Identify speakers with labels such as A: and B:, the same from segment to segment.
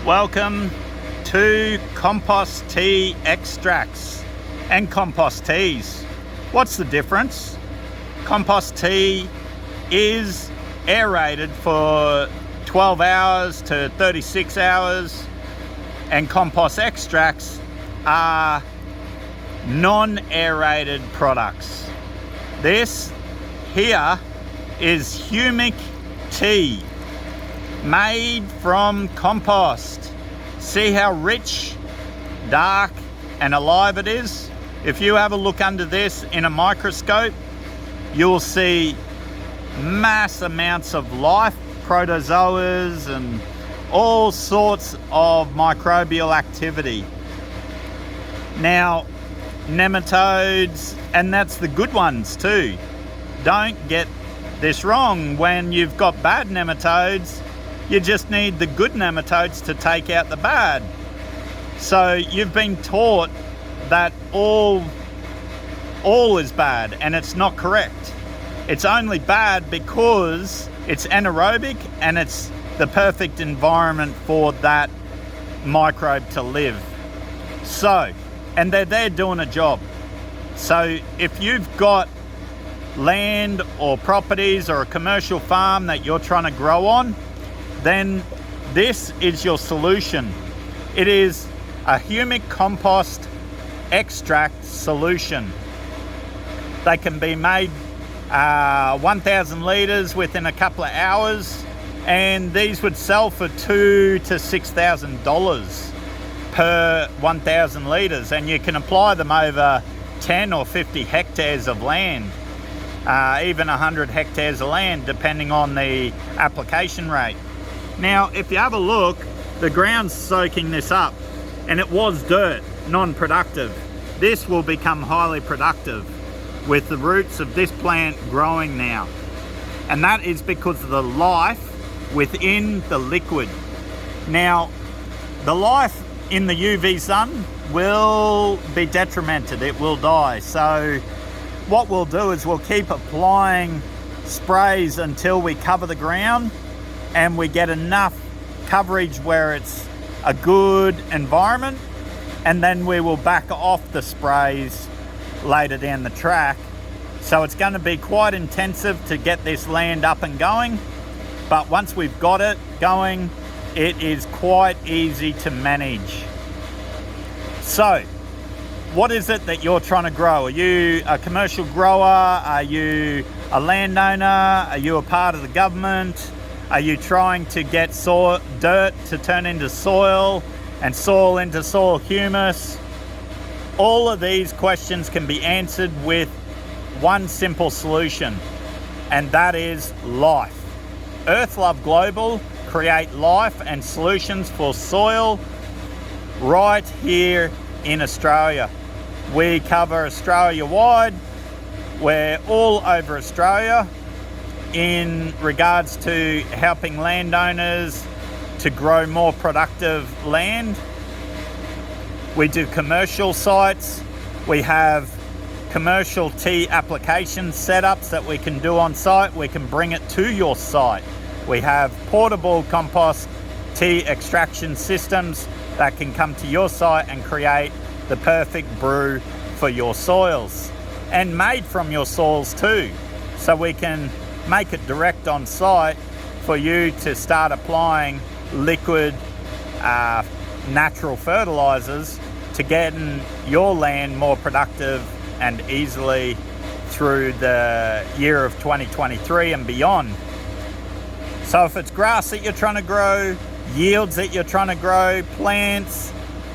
A: Welcome to compost tea extracts and compost teas. What's the difference? Compost tea is aerated for 12 hours to 36 hours, and compost extracts are non-aerated products. This here is humic tea made from compost. See how rich, dark and alive it is? If you have a look under this in a microscope, you'll see mass amounts of life, protozoas and all sorts of microbial activity. Now, nematodes, and that's the good ones too. Don't get this wrong. When you've got bad nematodes, you just need the good nematodes to take out the bad. So you've been taught that all is bad, and it's not correct. It's only bad because it's anaerobic and it's the perfect environment for that microbe to live. So, and they're there doing a job. So if you've got land or properties or a commercial farm that you're trying to grow on, then this is your solution. It is a humic compost extract solution. They can be made 1,000 litres within a couple of hours, and these would sell for $2,000 to $6,000 per 1,000 litres, and you can apply them over 10 or 50 hectares of land, even 100 hectares of land, depending on the application rate. Now, if you have a look, the ground's soaking this up, and it was dirt, non-productive. This will become highly productive with the roots of this plant growing now. And that is because of the life within the liquid. Now, the life in the UV sun will be detrimented, it will die. So what we'll do is we'll keep applying sprays until we cover the ground and we get enough coverage where it's a good environment, and then we will back off the sprays later down the track. So it's going to be quite intensive to get this land up and going, but once we've got it going, it is quite easy to manage. So what is it that you're trying to grow? Are you a commercial grower? Are you a landowner? Are you a part of the government? Are you trying to get dirt to turn into soil and soil into soil humus? All of these questions can be answered with one simple solution, and that is life. Earthlove Global create life and solutions for soil right here in Australia. We cover Australia wide. We're all over Australia in regards to helping landowners to grow more productive land. We do commercial sites. We have commercial tea application setups that we can do on site. We can bring it to your site. We have portable compost tea extraction systems that can come to your site and create the perfect brew for your soils, and made from your soils too. So we can make it direct on site for you to start applying liquid natural fertilizers to get your land more productive and easily through the year of 2023 and beyond. So if it's grass that you're trying to grow, yields that you're trying to grow, plants,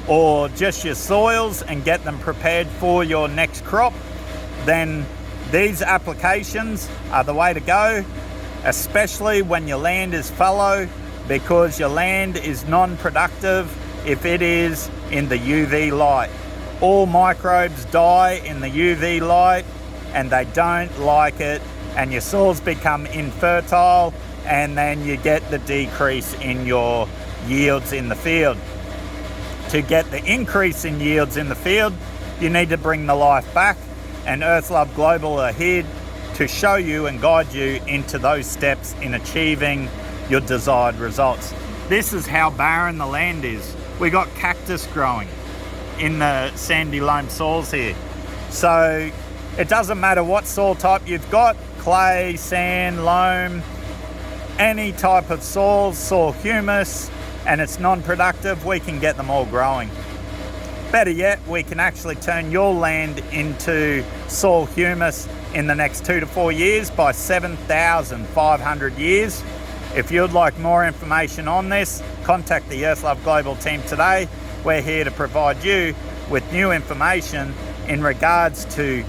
A: or just your soils and get them prepared for your next crop, then these applications are the way to go, especially when your land is fallow, because your land is non-productive if it is in the UV light. All microbes die in the UV light and they don't like it, and your soils become infertile, and then you get the decrease in your yields in the field. To get the increase in yields in the field, you need to bring the life back, and Earthlove Global are here to show you and guide you into those steps in achieving your desired results. this is how barren the land is. We got cactus growing in the sandy loam soils here. So it doesn't matter what soil type you've got, clay, sand, loam, any type of soil humus, and it's non-productive, we can get them all growing. Better yet, we can actually turn your land into soil humus in the next 2 to 4 years by 7,500 years. If you'd like more information on this, contact the Earthlove Global team today. We're here to provide you with new information in regards to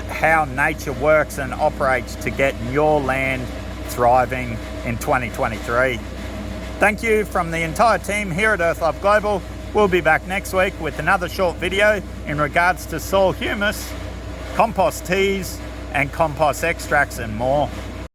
A: how nature works and operates to get your land thriving in 2023. Thank you from the entire team here at Earthlove Global. We'll be back next week with another short video in regards to soil humus, compost teas, and compost extracts and more.